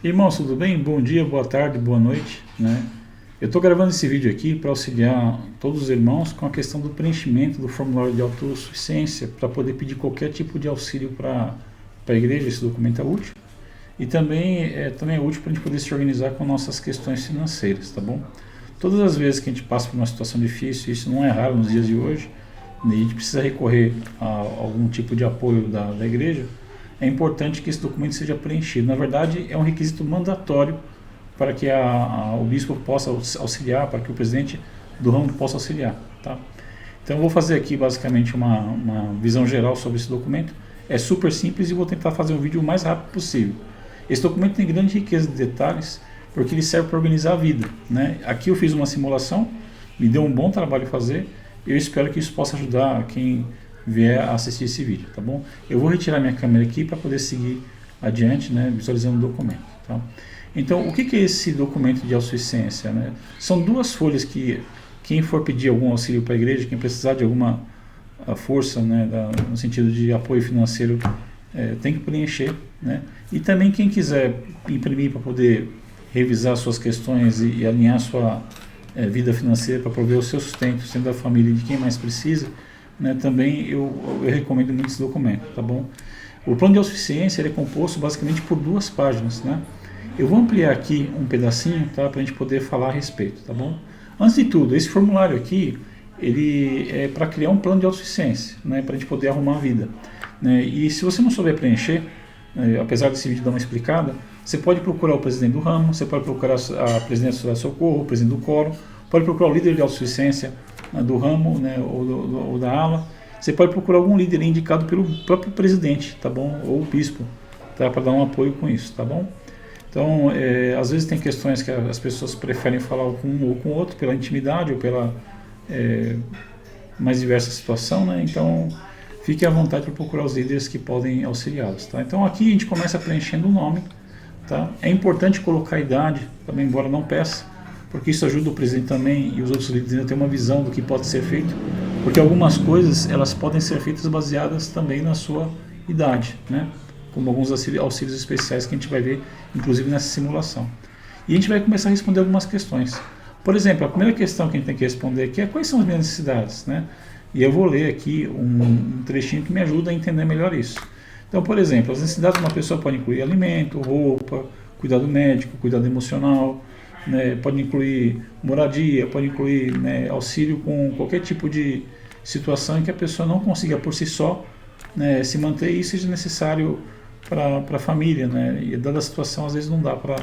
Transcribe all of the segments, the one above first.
Irmãos, tudo bem? Bom dia, boa tarde, boa noite, né? Eu estou gravando esse vídeo aqui para auxiliar todos os irmãos com a questão do preenchimento do formulário de autossuficiência para poder pedir qualquer tipo de auxílio para a igreja. Esse documento é útil e também é útil para a gente poder se organizar com nossas questões financeiras, tá bom? Todas as vezes que a gente passa por uma situação difícil, isso não é raro nos dias de hoje, e a gente precisa recorrer a algum tipo de apoio da igreja. É importante que esse documento seja preenchido. Na verdade, é um requisito mandatório para que o bispo possa auxiliar, para que o presidente do ramo possa auxiliar. Tá? Então, eu vou fazer aqui basicamente uma visão geral sobre esse documento. É super simples e vou tentar fazer um vídeo o mais rápido possível. Esse documento tem grande riqueza de detalhes, porque ele serve para organizar a vida, né? Aqui eu fiz uma simulação, me deu um bom trabalho fazer. Eu espero que isso possa ajudar quem vier a assistir esse vídeo, tá bom? Eu vou retirar minha câmera aqui para poder seguir adiante, né, visualizando o documento, tá? Então, o que é esse documento de autossuficiência, né? São duas folhas que quem for pedir algum auxílio para a igreja, quem precisar de alguma força, né, no sentido de apoio financeiro, tem que preencher, né? E também quem quiser imprimir para poder revisar suas questões e alinhar sua vida financeira para prover o seu sustento, sendo da família e de quem mais precisa, né, também eu recomendo muito esse documento, tá bom? O plano de autossuficiência ele é composto basicamente por duas páginas, né? Eu vou ampliar aqui um pedacinho, tá, para a gente poder falar a respeito, tá bom? Antes de tudo, esse formulário aqui, ele é para criar um plano de autossuficiência, né, para a gente poder arrumar a vida, né? E se você não souber preencher, apesar desse vídeo dar uma explicada, você pode procurar o presidente do ramo, você pode procurar a presidente da Sociedade de Socorro, o presidente do quórum, pode procurar o líder de autossuficiência, né, do ramo, né, ou da ala. Você pode procurar algum líder indicado pelo próprio presidente, tá bom? Ou o bispo, tá? Para dar um apoio com isso, tá bom? Então, às vezes tem questões que as pessoas preferem falar com um ou com o outro, pela intimidade ou pela mais diversa situação, né? Então, fique à vontade para procurar os líderes que podem auxiliá-los, tá? Então, aqui a gente começa preenchendo o nome, tá? É importante colocar a idade, também, embora não peça, porque isso ajuda o presidente também e os outros líderes a ter uma visão do que pode ser feito, porque algumas coisas elas podem ser feitas baseadas também na sua idade, né? Como alguns auxílios especiais que a gente vai ver, inclusive nessa simulação. E a gente vai começar a responder algumas questões. Por exemplo, a primeira questão que a gente tem que responder aqui é quais são as minhas necessidades, né? E eu vou ler aqui um trechinho que me ajuda a entender melhor isso. Então, por exemplo, as necessidades de uma pessoa podem incluir alimento, roupa, cuidado médico, cuidado emocional, né, pode incluir moradia, pode incluir, né, auxílio com qualquer tipo de situação em que a pessoa não consiga por si só, né, se manter e seja necessário para a família, né, e dada a situação às vezes não dá para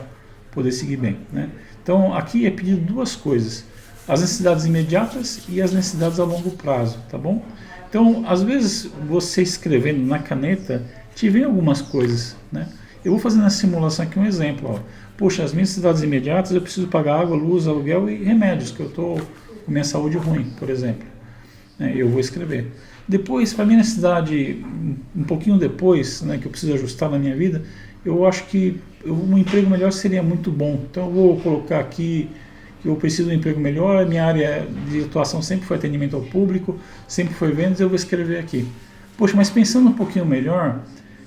poder seguir bem, né. Então aqui é pedido duas coisas: as necessidades imediatas e as necessidades a longo prazo, tá bom? Então às vezes você escrevendo na caneta te vem algumas coisas, né. Eu vou fazer na simulação aqui um exemplo, ó. Poxa, as minhas necessidades imediatas eu preciso pagar água, luz, aluguel e remédios, que eu estou com minha saúde ruim, por exemplo. Eu vou escrever. Depois, para a minha necessidade, um pouquinho depois, né, que eu preciso ajustar na minha vida, eu acho que um emprego melhor seria muito bom. Então eu vou colocar aqui que eu preciso de um emprego melhor, a minha área de atuação sempre foi atendimento ao público, sempre foi vendas, eu vou escrever aqui. Poxa, mas pensando um pouquinho melhor,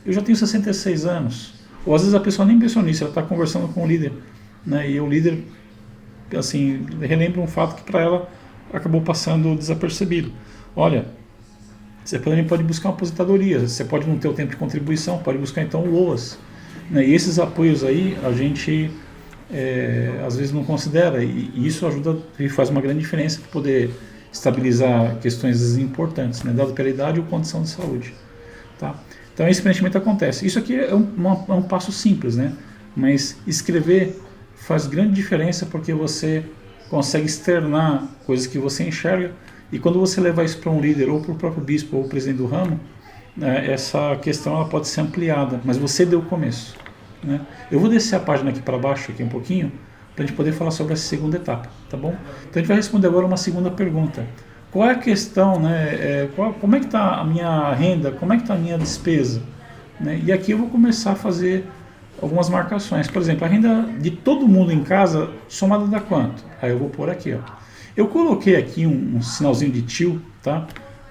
eu já tenho 66 anos. Ou às vezes a pessoa nem pensou nisso, ela está conversando com o líder, né, e o líder, assim, relembra um fato que para ela acabou passando desapercebido. Olha, você também pode buscar uma aposentadoria, você pode não ter o tempo de contribuição, pode buscar então o LOAS, né, e esses apoios aí a gente às vezes não considera, e isso ajuda e faz uma grande diferença para poder estabilizar questões importantes, né, dado pela idade ou condição de saúde, tá? Então esse preenchimento acontece. Isso aqui é um passo simples, né? Mas escrever faz grande diferença porque você consegue externar coisas que você enxerga, e quando você levar isso para um líder ou para o próprio bispo ou o presidente do ramo, né, essa questão ela pode ser ampliada, mas você deu o começo, né? Eu vou descer a página aqui para baixo aqui um pouquinho para a gente poder falar sobre essa segunda etapa, tá bom? Então a gente vai responder agora uma segunda pergunta. Qual é a questão, né? Como é que está a minha renda? Como é que está a minha despesa? Né? E aqui eu vou começar a fazer algumas marcações. Por exemplo, a renda de todo mundo em casa somada dá quanto? Aí eu vou pôr aqui, ó. Eu coloquei aqui um sinalzinho de tio, tá?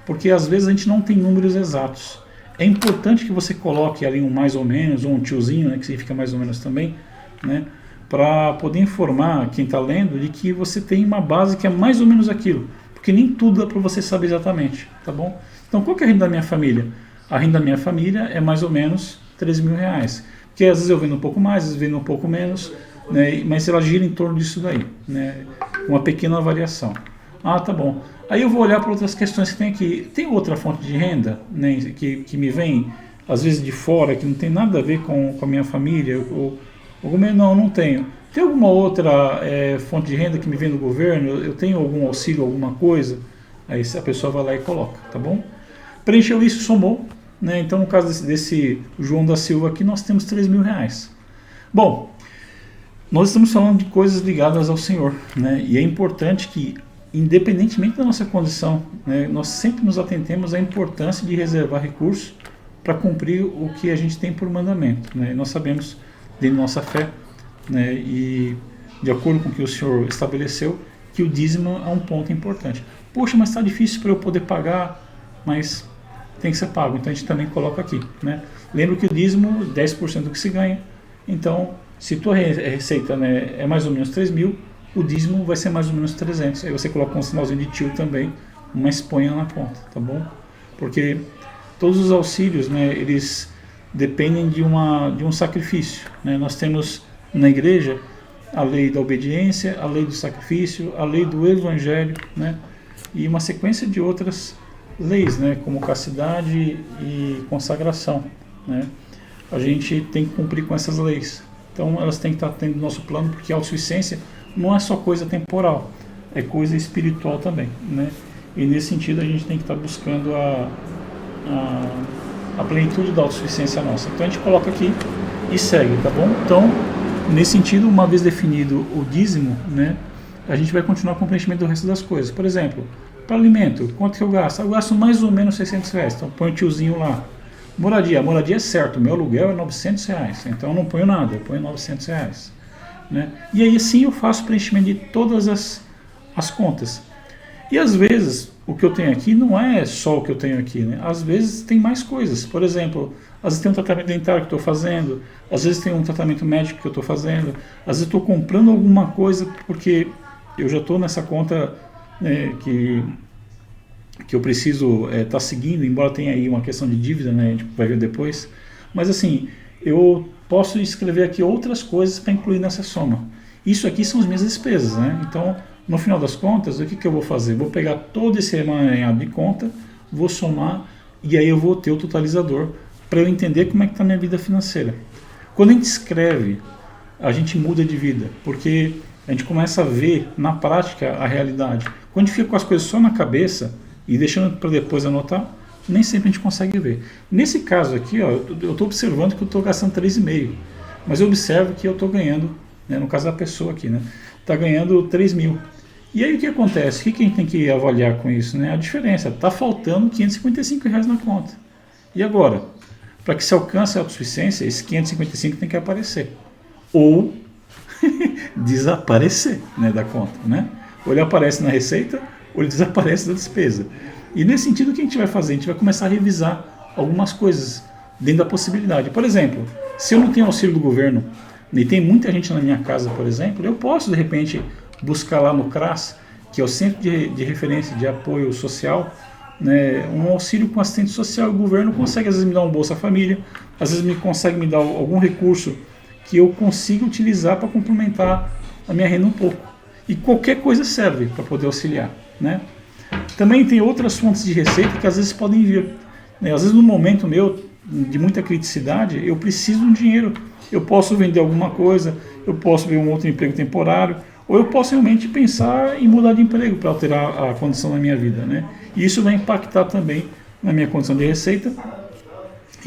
Porque às vezes a gente não tem números exatos. É importante que você coloque ali um mais ou menos, ou um tiozinho, né, que significa mais ou menos também, né? Para poder informar quem está lendo de que você tem uma base que é mais ou menos aquilo, porque nem tudo dá para você saber exatamente, tá bom? Então, qual que é a renda da minha família? A renda da minha família é mais ou menos R$3.000, porque às vezes eu vendo um pouco mais, às vezes vendo um pouco menos, né? Mas ela gira em torno disso daí, né? Uma pequena variação. Ah, tá bom. Aí eu vou olhar para outras questões que tem aqui. Tem outra fonte de renda, né, que me vem, às vezes de fora, que não tem nada a ver com a minha família, não tenho. Tem alguma outra fonte de renda que me vem do governo? Eu tenho algum auxílio, alguma coisa? Aí a pessoa vai lá e coloca, tá bom? Preencheu isso, somou, né? Então no caso desse João da Silva aqui, nós temos R$3.000. Bom, nós estamos falando de coisas ligadas ao Senhor, né? E é importante que, independentemente da nossa condição, né, nós sempre nos atentemos à importância de reservar recursos para cumprir o que a gente tem por mandamento, né? Nós sabemos, dentro da nossa fé, né, e de acordo com o que o Senhor estabeleceu, que o dízimo é um ponto importante. Poxa, mas está difícil para eu poder pagar, mas tem que ser pago, então a gente também coloca aqui, né? Lembra que o dízimo, 10% do que se ganha, então se tua receita, né, é mais ou menos 3.000, o dízimo vai ser mais ou menos 300, aí você coloca um sinalzinho de tio também, mas ponha na conta, tá bom? Porque todos os auxílios, né, eles dependem de um sacrifício, né? Nós temos na igreja a lei da obediência, a lei do sacrifício, a lei do evangelho, né? E uma sequência de outras leis, né, como castidade e consagração, né? A gente tem que cumprir com essas leis. Então elas têm que estar dentro do nosso plano, porque a autossuficiência não é só coisa temporal, é coisa espiritual também, né? E nesse sentido a gente tem que estar buscando a plenitude da autossuficiência nossa. Então a gente coloca aqui e segue, tá bom? Então, nesse sentido, uma vez definido o dízimo, né, a gente vai continuar com o preenchimento do resto das coisas. Por exemplo, para alimento, quanto que eu gasto? Eu gasto mais ou menos R$600, então põe o tiozinho lá. Moradia é certo, meu aluguel é R$900, então eu não ponho nada, eu ponho R$900, né? E aí sim eu faço preenchimento de todas as contas. E às vezes o que eu tenho aqui não é só o que eu tenho aqui, né? Às vezes tem mais coisas. Por exemplo, às vezes tem um tratamento dentário que eu estou fazendo, às vezes tem um tratamento médico que eu estou fazendo, às vezes estou comprando alguma coisa porque eu já estou nessa conta, né, que eu preciso estar seguindo, embora tenha aí uma questão de dívida, né, a gente vai ver depois. Mas assim, eu posso escrever aqui outras coisas para incluir nessa soma. Isso aqui são as minhas despesas, né? Então, no final das contas, o que eu vou fazer? Vou pegar todo esse emaranhado de conta, vou somar e aí eu vou ter o totalizador para eu entender como é que está a minha vida financeira. Quando a gente escreve, a gente muda de vida, porque a gente começa a ver na prática a realidade. Quando a gente fica com as coisas só na cabeça e deixando para depois anotar, nem sempre a gente consegue ver. Nesse caso aqui, ó, eu estou observando que eu estou gastando 3,5, mas eu observo que eu estou ganhando, né, no caso da pessoa aqui, né, está ganhando 3.000. E aí o que acontece? O que a gente tem que avaliar com isso, né? A diferença, está faltando R$555 na conta. E agora? Para que se alcance a autossuficiência, esse 555 tem que aparecer. Ou desaparecer, né, da conta, né? Ou ele aparece na receita, ou ele desaparece da despesa. E nesse sentido, o que a gente vai fazer? A gente vai começar a revisar algumas coisas dentro da possibilidade. Por exemplo, se eu não tenho auxílio do governo, e tem muita gente na minha casa, por exemplo, eu posso, de repente, buscar lá no CRAS, que é o Centro de Referência de Apoio Social, né, um auxílio com assistente social. O governo consegue, às vezes, me dar um Bolsa Família, às vezes consegue me dar algum recurso que eu consiga utilizar para complementar a minha renda um pouco. E qualquer coisa serve para poder auxiliar, né? Também tem outras fontes de receita que às vezes podem vir, né? Às vezes no momento meu de muita criticidade, eu preciso de um dinheiro. Eu posso vender alguma coisa, eu posso ver um outro emprego temporário, ou eu posso realmente pensar em mudar de emprego para alterar a condição da minha vida, né? E isso vai impactar também na minha condição de receita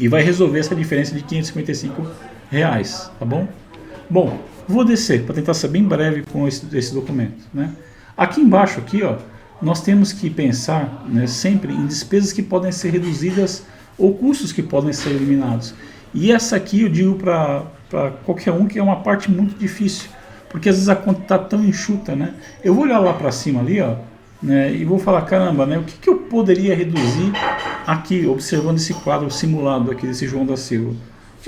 e vai resolver essa diferença de R$555, tá bom? Bom, vou descer para tentar ser bem breve com esse documento, né? Aqui embaixo, aqui, ó, nós temos que pensar, né, sempre em despesas que podem ser reduzidas ou custos que podem ser eliminados. E essa aqui eu digo para qualquer um que é uma parte muito difícil, porque às vezes a conta está tão enxuta, né? Eu vou olhar lá para cima ali, ó, né, e vou falar, caramba, né, o que eu poderia reduzir aqui, observando esse quadro simulado aqui desse João da Silva?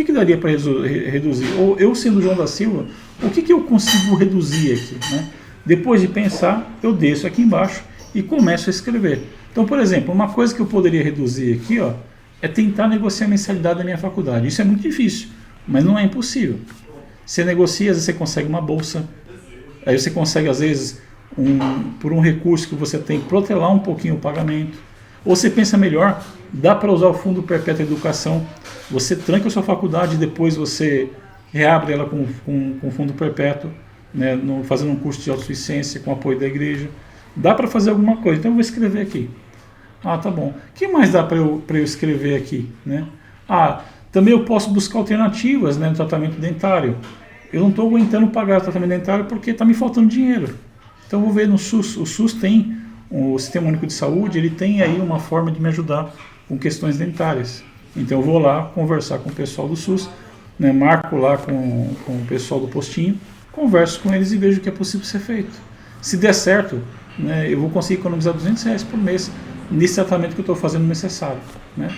que daria para reduzir? Ou eu sendo João da Silva, o que eu consigo reduzir aqui, né? Depois de pensar, eu desço aqui embaixo e começo a escrever. Então, por exemplo, uma coisa que eu poderia reduzir aqui, ó, é tentar negociar a mensalidade da minha faculdade. Isso é muito difícil, mas não é impossível. Você negocia, às vezes você consegue uma bolsa, aí você consegue, às vezes, por um recurso que você tem, protelar um pouquinho o pagamento. Ou você pensa melhor, dá para usar o Fundo Perpétuo de Educação, você tranca a sua faculdade e depois você reabre ela com Fundo Perpétuo, né, fazendo um curso de autossuficiência com apoio da igreja. Dá para fazer alguma coisa, então eu vou escrever aqui. Ah, tá bom. O que mais dá para eu escrever aqui, né? Ah, também eu posso buscar alternativas, né, no tratamento dentário. Eu não estou aguentando pagar o tratamento dentário porque está me faltando dinheiro. Então eu vou ver no SUS. O SUS tem, o Sistema Único de Saúde, ele tem aí uma forma de me ajudar com questões dentárias. Então eu vou lá conversar com o pessoal do SUS, né, marco lá com o pessoal do postinho, converso com eles e vejo o que é possível ser feito. Se der certo, né, eu vou conseguir economizar R$200 por mês nesse tratamento que eu estou fazendo necessário, né?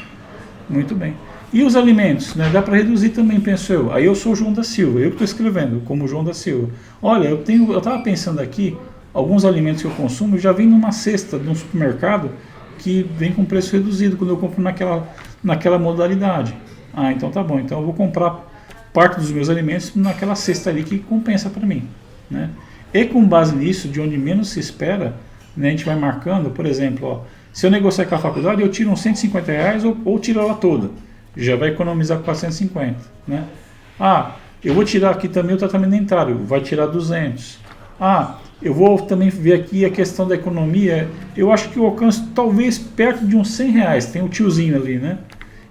Muito bem. E os alimentos, né? Dá para reduzir também, penso eu. Aí eu sou o João da Silva, eu que estou escrevendo como João da Silva. Olha, eu estava pensando aqui, alguns alimentos que eu consumo já vem numa cesta de um supermercado que vem com preço reduzido quando eu compro naquela modalidade. Ah, então tá bom. Então eu vou comprar parte dos meus alimentos naquela cesta ali que compensa para mim, né? E com base nisso, de onde menos se espera, né, a gente vai marcando, por exemplo, ó, se eu negociar com a faculdade, eu tiro uns R$150 ou tiro ela toda. Já vai economizar 450, né? Ah, eu vou tirar aqui também o tratamento dentário, vai tirar 200. Ah, eu vou também ver aqui a questão da economia, eu acho que eu alcanço talvez perto de uns R$100, tem o tiozinho ali, né?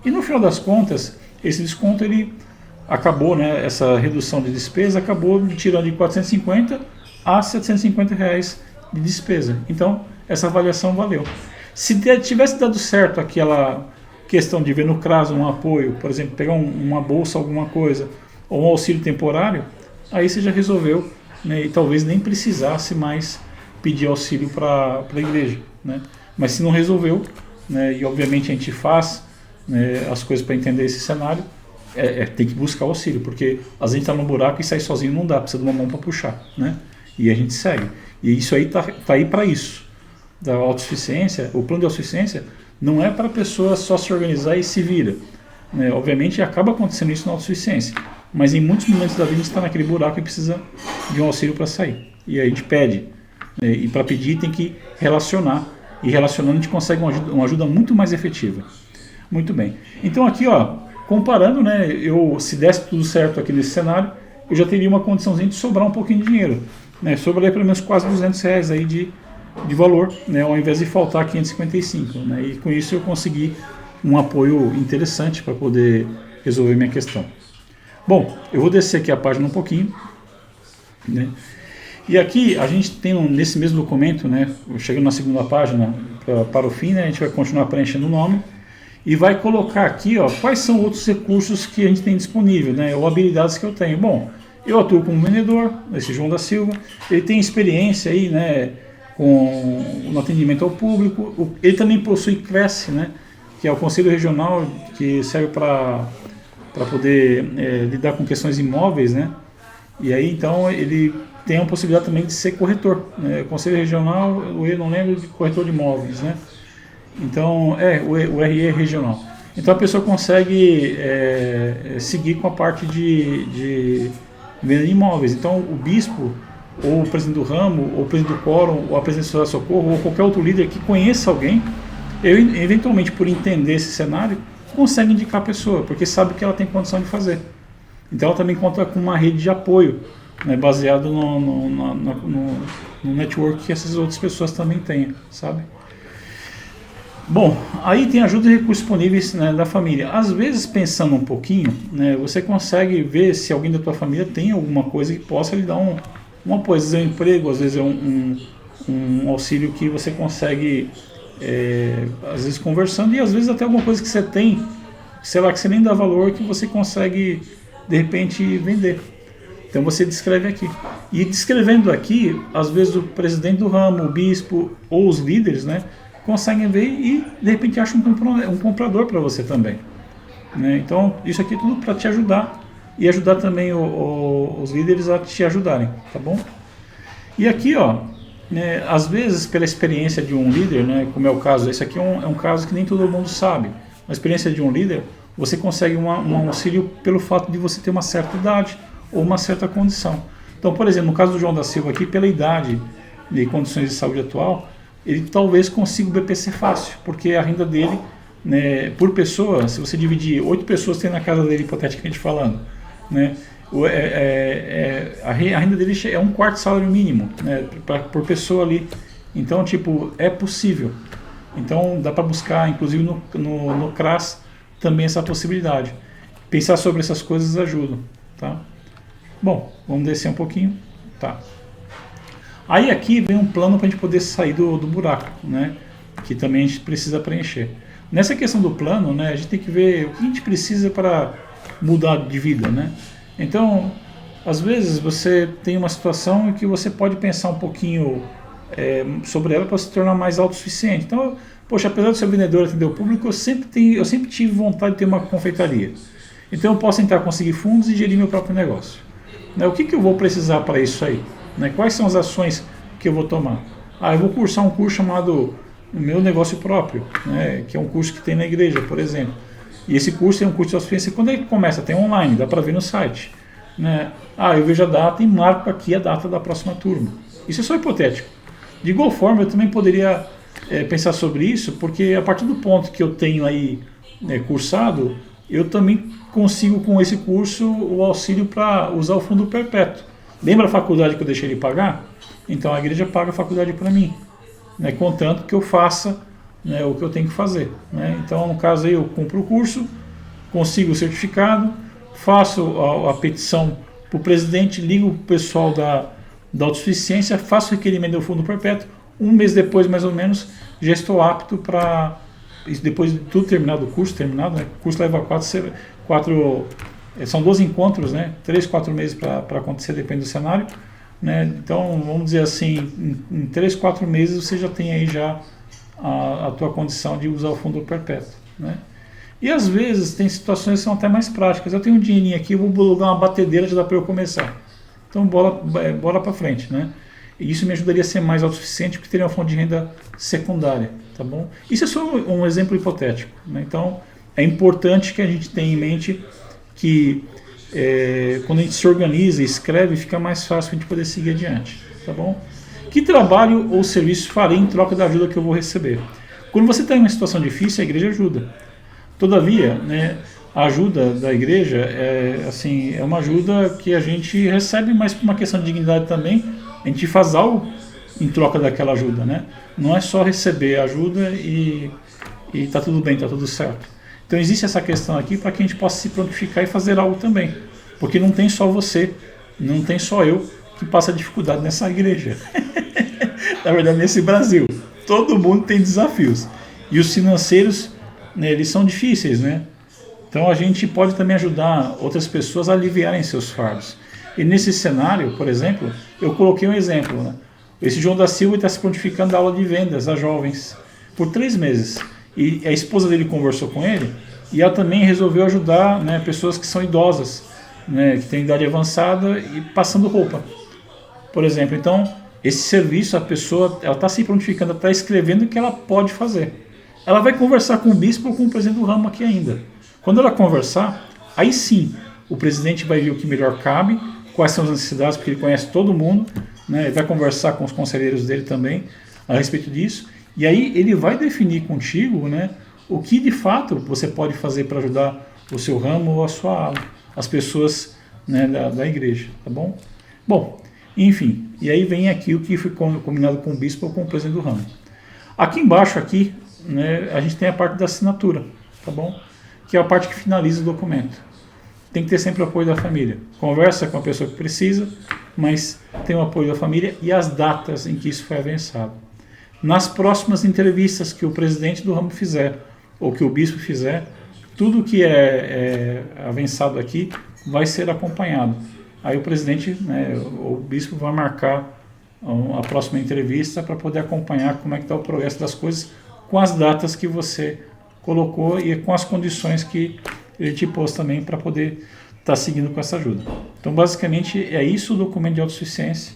E no final das contas, esse desconto ele acabou, né, essa redução de despesa acabou me tirando de 450 a R$750 de despesa. Então, essa avaliação valeu. Se tivesse dado certo aquela questão de ver no CRAS um apoio, por exemplo, pegar uma bolsa, alguma coisa, ou um auxílio temporário, aí você já resolveu, né, e talvez nem precisasse mais pedir auxílio para a igreja, né? Mas se não resolveu, né, e obviamente a gente faz, né, as coisas para entender esse cenário, tem que buscar auxílio, porque às vezes a gente está no buraco e sair sozinho não dá, precisa de uma mão para puxar, né? E a gente segue. E isso aí tá aí para isso. Da autossuficiência, o plano de autossuficiência não é para a pessoa só se organizar e se vira, né? Obviamente acaba acontecendo isso na autossuficiência, mas em muitos momentos da vida a gente está naquele buraco e precisa de um auxílio para sair. E aí a gente pede, né? E para pedir tem que relacionar, e relacionando a gente consegue uma ajuda muito mais efetiva. Muito bem. Então aqui, ó, comparando, né, se desse tudo certo aqui nesse cenário, eu já teria uma condiçãozinha de sobrar um pouquinho de dinheiro, né? Sobraria pelo menos quase R$200 aí de valor, né, ao invés de faltar 555, né? E com isso eu consegui um apoio interessante para poder resolver minha questão. Bom, eu vou descer aqui a página um pouquinho, né? E aqui a gente tem nesse mesmo documento, né, chegando na segunda página para o fim, né, a gente vai continuar preenchendo o nome e vai colocar aqui, ó, quais são outros recursos que a gente tem disponível, né, ou habilidades que eu tenho. Bom, eu atuo como vendedor, esse João da Silva, ele tem experiência aí, né, no atendimento ao público, ele também possui CRES, né, que é o Conselho Regional, que serve para poder lidar com questões imóveis, né, e aí então ele tem a possibilidade também de ser corretor, né, Conselho Regional, eu não lembro de corretor de imóveis, né, então o RE regional. Então a pessoa consegue seguir com a parte de venda de imóveis. Então o bispo, ou o presidente do ramo, ou o presidente do quórum, ou a presidente do socorro, ou qualquer outro líder que conheça alguém, eventualmente por entender esse cenário, consegue indicar a pessoa, porque sabe que ela tem condição de fazer. Então ela também conta com uma rede de apoio, né, baseado no network que essas outras pessoas também têm, sabe? Bom, aí tem ajuda e recursos disponíveis, né, da família. Às vezes, pensando um pouquinho, né, você consegue ver se alguém da tua família tem alguma coisa que possa lhe dar um apoio. Às vezes é um emprego, às vezes é um auxílio que você consegue, às vezes conversando, e às vezes até alguma coisa que você tem, sei lá, que você nem dá valor, que você consegue, de repente, vender. Então você descreve aqui. E descrevendo aqui, às vezes o presidente do ramo, o bispo ou os líderes, né, conseguem ver e de repente acham um comprador para você também, né? Então, isso aqui é tudo para te ajudar e ajudar também os líderes a te ajudarem, tá bom? E aqui, ó, né, às vezes, pela experiência de um líder, né, como é o caso, esse aqui é um caso que nem todo mundo sabe. A experiência de um líder, você consegue um auxílio pelo fato de você ter uma certa idade ou uma certa condição. Então, por exemplo, no caso do João da Silva aqui, pela idade e condições de saúde atual, ele talvez consiga o BPC fácil, porque a renda dele, né, por pessoa, se você dividir 8 pessoas tem na casa dele, hipoteticamente falando, né, a renda dele é 1/4 salário mínimo, né, por pessoa ali. Então, tipo, é possível. Então, dá para buscar, inclusive no CRAS, também essa possibilidade. Pensar sobre essas coisas ajuda, tá? Bom, vamos descer um pouquinho, tá? Aí aqui vem um plano para a gente poder sair do buraco, né? Que também a gente precisa preencher. Nessa questão do plano, né, a gente tem que ver o que a gente precisa para mudar de vida, né? Então, às vezes você tem uma situação em que você pode pensar um pouquinho sobre ela para se tornar mais autossuficiente. Então, poxa, apesar de ser vendedor e atender o público, eu sempre tive vontade de ter uma confeitaria. Então eu posso tentar conseguir fundos e gerir meu próprio negócio. Né, o que eu vou precisar para isso aí? Né, quais são as ações que eu vou tomar? Eu vou cursar um curso chamado Meu Negócio Próprio, né, que é um curso que tem na igreja, por exemplo. E esse curso é um curso de autossuficiência. Quando ele começa? Tem online, dá para ver no site. Né? Eu vejo a data e marco aqui a data da próxima turma. Isso é só hipotético. De igual forma, eu também poderia pensar sobre isso, porque a partir do ponto que eu tenho aí cursado, eu também consigo com esse curso o auxílio para usar o fundo perpétuo. Lembra a faculdade que eu deixei de pagar? Então a igreja paga a faculdade para mim, né, contanto que eu faça, né, o que eu tenho que fazer. Né? Então, no caso aí, eu cumpro o curso, consigo o certificado, faço a petição para o presidente, ligo para o pessoal da autossuficiência, faço o requerimento do fundo perpétuo, um mês depois, mais ou menos, já estou apto para, depois de tudo terminado, o curso terminado, né? O curso leva são 12 encontros, né? 3, 4 meses para acontecer, depende do cenário. Né? Então, vamos dizer assim, em 3, 4 meses você já tem aí já a tua condição de usar o fundo perpétuo. Né? E às vezes tem situações que são até mais práticas. Eu tenho um dinheirinho aqui, eu vou alugar uma batedeira, já dá para eu começar. Então, bora para frente, né? E isso me ajudaria a ser mais autossuficiente, porque teria uma fonte de renda secundária, tá bom? Isso é só um exemplo hipotético, né? Então, é importante que a gente tenha em mente que quando a gente se organiza e escreve, fica mais fácil a gente poder seguir adiante, tá bom? Que trabalho ou serviço farei em troca da ajuda que eu vou receber? Quando você está em uma situação difícil, a igreja ajuda. Todavia, né, a ajuda da igreja é uma ajuda que a gente recebe, mas por uma questão de dignidade também, a gente faz algo em troca daquela ajuda, né? Não é só receber a ajuda e tá tudo bem, tá tudo certo. Então existe essa questão aqui para que a gente possa se prontificar e fazer algo também. Porque não tem só você, não tem só eu que passa dificuldade nessa igreja. Na verdade, nesse Brasil. Todo mundo tem desafios. E os financeiros, né, eles são difíceis, né? Então a gente pode também ajudar outras pessoas a aliviarem seus fardos. E nesse cenário, por exemplo, eu coloquei um exemplo. Né? Esse João da Silva está se prontificando a aula de vendas a jovens por 3 meses. E a esposa dele conversou com ele e ela também resolveu ajudar, né, pessoas que são idosas, né, que têm idade avançada e passando roupa, por exemplo. Então, esse serviço, a pessoa está se prontificando, está escrevendo o que ela pode fazer. Ela vai conversar com o bispo ou com o presidente do ramo aqui ainda. Quando ela conversar, aí sim, o presidente vai ver o que melhor cabe, quais são as necessidades, porque ele conhece todo mundo, né, ele vai conversar com os conselheiros dele também a respeito disso. E aí ele vai definir contigo, né, o que de fato você pode fazer para ajudar o seu ramo ou a sua ala, as pessoas, né, da igreja, tá bom? Bom, enfim, e aí vem aqui o que foi combinado com o bispo ou com o presidente do ramo. Aqui embaixo, aqui, né, a gente tem a parte da assinatura, tá bom? Que é a parte que finaliza o documento. Tem que ter sempre o apoio da família. Conversa com a pessoa que precisa, mas tem o apoio da família e as datas em que isso foi avançado. Nas próximas entrevistas que o presidente do ramo fizer, ou que o bispo fizer, tudo que é avançado aqui vai ser acompanhado. Aí o presidente, né, o bispo vai marcar a próxima entrevista para poder acompanhar como é que está o progresso das coisas com as datas que você colocou e com as condições que ele te pôs também para poder estar seguindo com essa ajuda. Então, basicamente, é isso o documento de autossuficiência,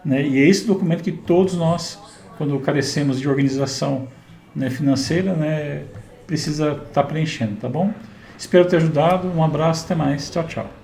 né? E é esse documento que todos nós, quando carecemos de organização, né, financeira, né, precisa estar preenchendo, tá bom? Espero ter ajudado. Um abraço, até mais. Tchau, tchau.